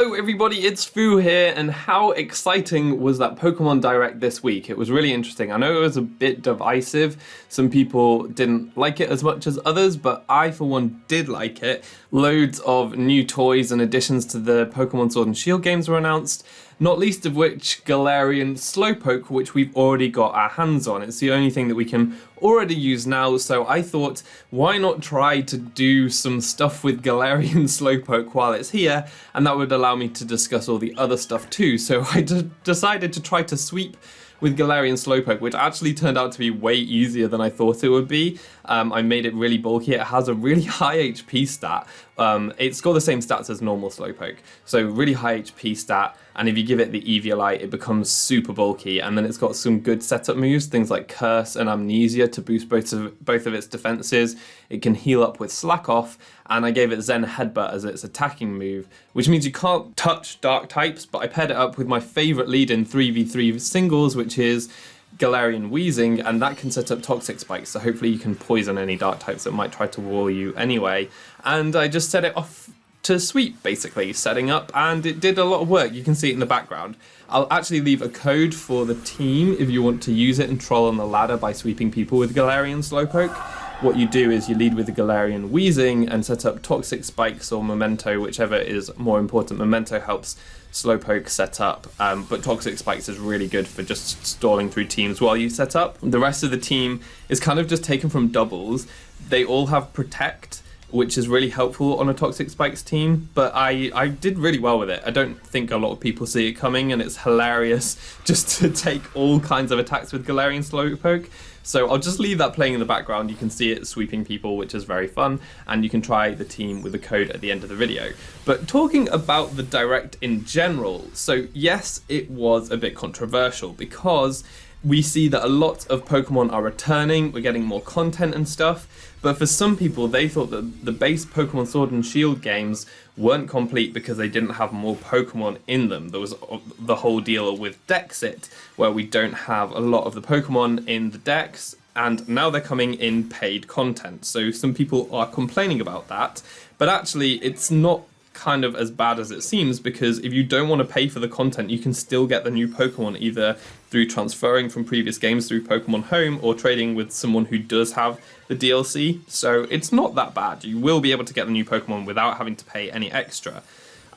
Hello everybody, it's Foo here, and how exciting was that Pokemon Direct this week? It was really interesting. I know it was a bit divisive. Some people didn't like it as much as others, but I for one did like it. Loads of new toys and additions to the Pokemon Sword and Shield games were announced, not least of which Galarian Slowpoke, which we've already got our hands on. It's the only thing that we can already use now, so I thought, why not try to do some stuff with Galarian Slowpoke while it's here, and that would allow me to discuss all the other stuff too. So I decided to try to sweep with Galarian Slowpoke, which actually turned out to be way easier than I thought it would be. I made it really bulky. It has a really high HP stat. It's got the same stats as normal Slowpoke, so really high HP stat, and if you give it the Eviolite, it becomes super bulky, and then it's got some good setup moves, things like Curse and Amnesia to boost both of its defenses. It can heal up with Slack Off, and I gave it Zen Headbutt as its attacking move, which means you can't touch dark types, but I paired it up with my favourite lead in 3v3 singles, which is Galarian Wheezing, and that can set up Toxic Spikes, so hopefully you can poison any dark types that might try to wall you anyway. And I just set it off to sweep, basically, setting up, and it did a lot of work. You can see it in the background. I'll actually leave a code for the team if you want to use it and troll on the ladder by sweeping people with Galarian Slowpoke. What you do is you lead with the Galarian Wheezing and set up Toxic Spikes or Memento, whichever is more important. Memento helps Slowpoke set up, but Toxic Spikes is really good for just stalling through teams while you set up. The rest of the team is kind of just taken from doubles. They all have Protect, which is really helpful on a Toxic Spikes team, but I did really well with it. I don't think a lot of people see it coming, and it's hilarious just to take all kinds of attacks with Galarian Slowpoke. So I'll just leave that playing in the background. You can see it sweeping people, which is very fun, and you can try the team with the code at the end of the video. But talking about the Direct in general, so yes, it was a bit controversial because we see that a lot of Pokemon are returning, we're getting more content and stuff, but for some people they thought that the base Pokemon Sword and Shield games weren't complete because they didn't have more Pokemon in them. There was the whole deal with Dexit, where we don't have a lot of the Pokemon in the decks, and now they're coming in paid content. So some people are complaining about that, but actually it's not kind of as bad as it seems, because if you don't want to pay for the content, you can still get the new Pokemon either through transferring from previous games through Pokemon Home or trading with someone who does have the DLC. So it's not that bad. You will be able to get the new Pokemon without having to pay any extra.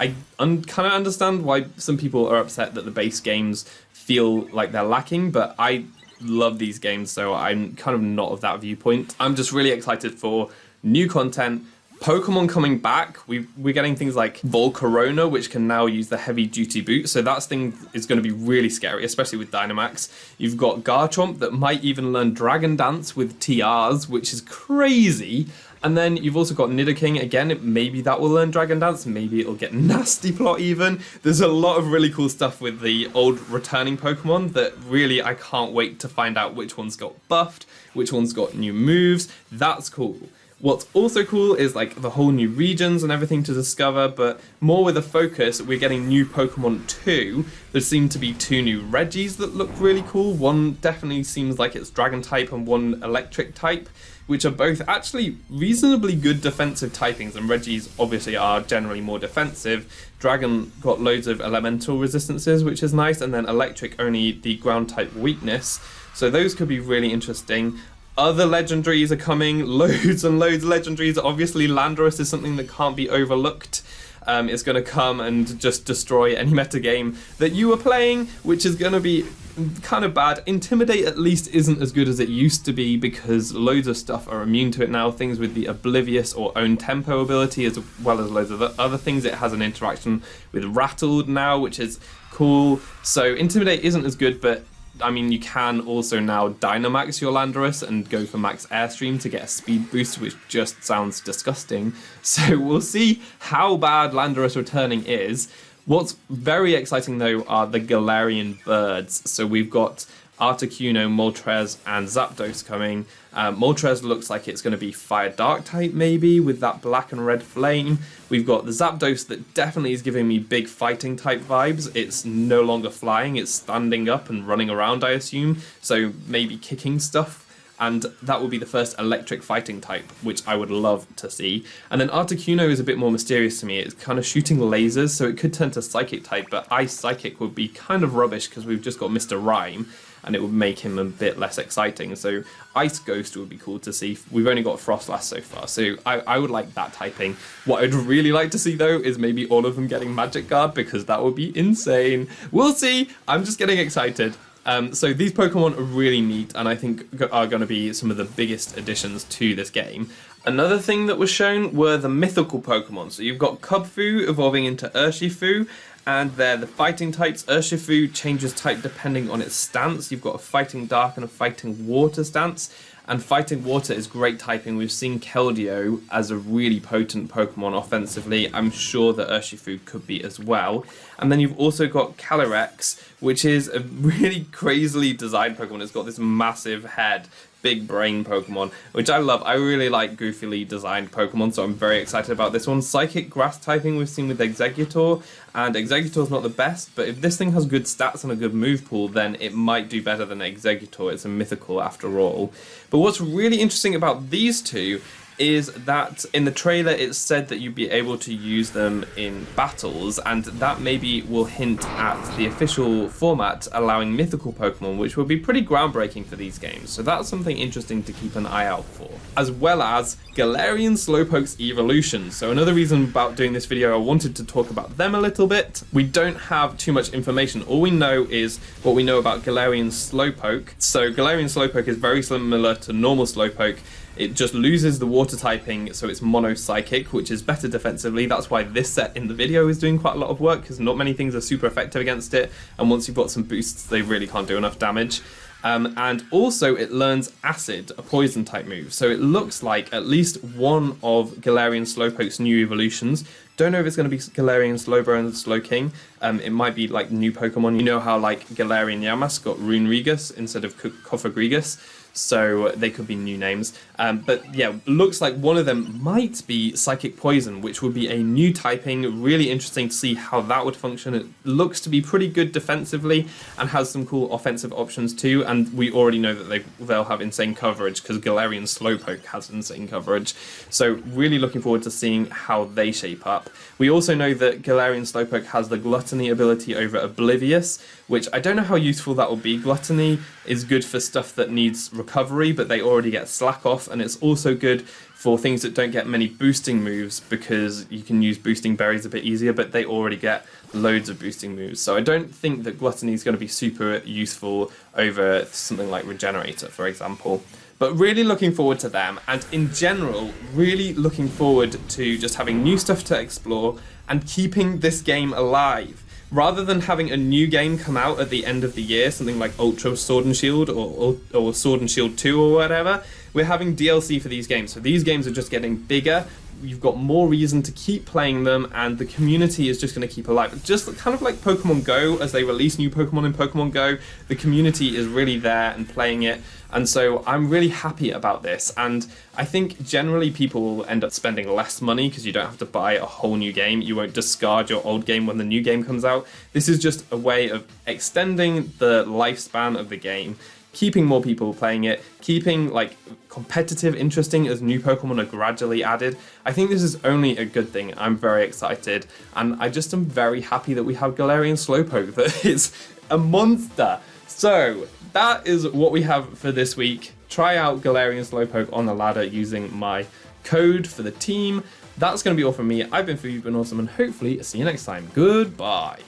I kind of understand why some people are upset that the base games feel like they're lacking, but I love these games, so I'm kind of not of that viewpoint. I'm just really excited for new content, Pokemon coming back. We're getting things like Volcarona, which can now use the heavy duty boot, so that thing is going to be really scary, especially with Dynamax. You've got Garchomp that might even learn Dragon Dance with TRs, which is crazy. And then you've also got Nidoking, again, maybe that will learn Dragon Dance, maybe it'll get Nasty Plot even. There's a lot of really cool stuff with the old returning Pokemon that really I can't wait to find out which ones got buffed, which ones got new moves. That's cool. What's also cool is like the whole new regions and everything to discover, but more with a focus, we're getting new Pokemon too. There seem to be 2 new Regis that look really cool. One definitely seems like it's Dragon type and one Electric type, which are both actually reasonably good defensive typings, and Regis obviously are generally more defensive. Dragon got loads of elemental resistances, which is nice, and then Electric only the ground type weakness. So those could be really interesting. Other legendaries are coming, loads and loads of legendaries. Obviously, Landorus is something that can't be overlooked. It's going to come and just destroy any metagame that you were playing, which is going to be kind of bad. Intimidate at least isn't as good as it used to be because loads of stuff are immune to it now. Things with the Oblivious or Own Tempo ability, as well as loads of other things. It has an interaction with Rattled now, which is cool. So Intimidate isn't as good, but I mean, you can also now Dynamax your Landorus and go for max Airstream to get a speed boost, which just sounds disgusting. So we'll see how bad Landorus returning is. What's very exciting though are the Galarian birds. So we've got Articuno, Moltres, and Zapdos coming. Moltres looks like it's going to be Fire Dark type maybe, with that black and red flame. We've got the Zapdos that definitely is giving me big fighting type vibes. It's no longer flying, it's standing up and running around, I assume, so maybe kicking stuff. and that will be the first electric fighting type, which I would love to see. And then Articuno is a bit more mysterious to me. It's kind of shooting lasers, so it could turn to Psychic type, but Ice Psychic would be kind of rubbish because we've just got Mr. Rhyme, and it would make him a bit less exciting. So Ice Ghost would be cool to see. We've only got Frostlass so far, so I would like that typing. What I'd really like to see, though, is maybe all of them getting Magic Guard, because that would be insane. We'll see. I'm just getting excited. So these Pokemon are really neat, and I think are going to be some of the biggest additions to this game. Another thing that was shown were the mythical Pokemon. So you've got Kubfu evolving into Urshifu, and they're the fighting types. Urshifu changes type depending on its stance. You've got a fighting dark and a fighting water stance. And fighting water is great typing. We've seen Keldeo as a really potent Pokemon offensively. I'm sure that Urshifu could be as well. And then you've also got Calyrex, which is a really crazily designed Pokemon. It's got this massive head, big brain Pokemon, which I love. I really like goofily designed Pokemon, so I'm very excited about this one. Psychic grass typing we've seen with Exeggutor, and Exeggutor's not the best, but if this thing has good stats and a good move pool, then it might do better than Exeggutor. It's a mythical after all. But what's really interesting about these two is that in the trailer it said that you'd be able to use them in battles, and that maybe will hint at the official format allowing mythical Pokemon, which will be pretty groundbreaking for these games. So that's something interesting to keep an eye out for. As well as Galarian Slowpoke's evolution. So another reason about doing this video, I wanted to talk about them a little bit. We don't have too much information. All we know is what we know about Galarian Slowpoke. So Galarian Slowpoke is very similar to normal Slowpoke. It just loses the water typing, so it's mono psychic, which is better defensively. That's why this set in the video is doing quite a lot of work, because not many things are super effective against it, and once you've got some boosts, they really can't do enough damage. And also it learns Acid, a poison type move. So it looks like at least one of Galarian Slowpoke's new evolutions. Don't know if it's going to be Galarian Slowbro and Slowking. It might be like new Pokemon. You know how like Galarian Yamask got Runeregus instead of Kofagrigus. So they could be new names. But yeah, looks like one of them might be Psychic Poison, which would be a new typing. Really interesting to see how that would function. It looks to be pretty good defensively and has some cool offensive options too. And we already know that they'll have insane coverage because Galarian Slowpoke has insane coverage. So really looking forward to seeing how they shape up. We also know that Galarian Slowpoke has the Gluttony ability over Oblivious, which I don't know how useful that will be. Gluttony is good for stuff that needs recovery, but they already get Slack Off, and it's also good for things that don't get many boosting moves because you can use boosting berries a bit easier, but they already get loads of boosting moves. So I don't think that Gluttony is going to be super useful over something like Regenerator, for example. But really looking forward to them, and in general, really looking forward to just having new stuff to explore and keeping this game alive. Rather than having a new game come out at the end of the year, something like Ultra Sword and Shield or Sword and Shield 2 or whatever, we're having DLC for these games. So these games are just getting bigger. You've got more reason to keep playing them, and the community is just going to keep alive. Just kind of like Pokemon Go, as they release new Pokemon in Pokemon Go, the community is really there and playing it. And so I'm really happy about this, and I think generally people will end up spending less money because you don't have to buy a whole new game. You won't discard your old game when the new game comes out. This is just a way of extending the lifespan of the game, keeping more people playing it, keeping like competitive interesting as new Pokemon are gradually added. I think this is only a good thing. I'm very excited, and I just am very happy that we have Galarian Slowpoke, that is a monster. So that is what we have for this week. Try out Galarian Slowpoke on the ladder using my code for the team. That's going to be all from me. I've been foofootoo, been awesome, and hopefully see you next time. Goodbye.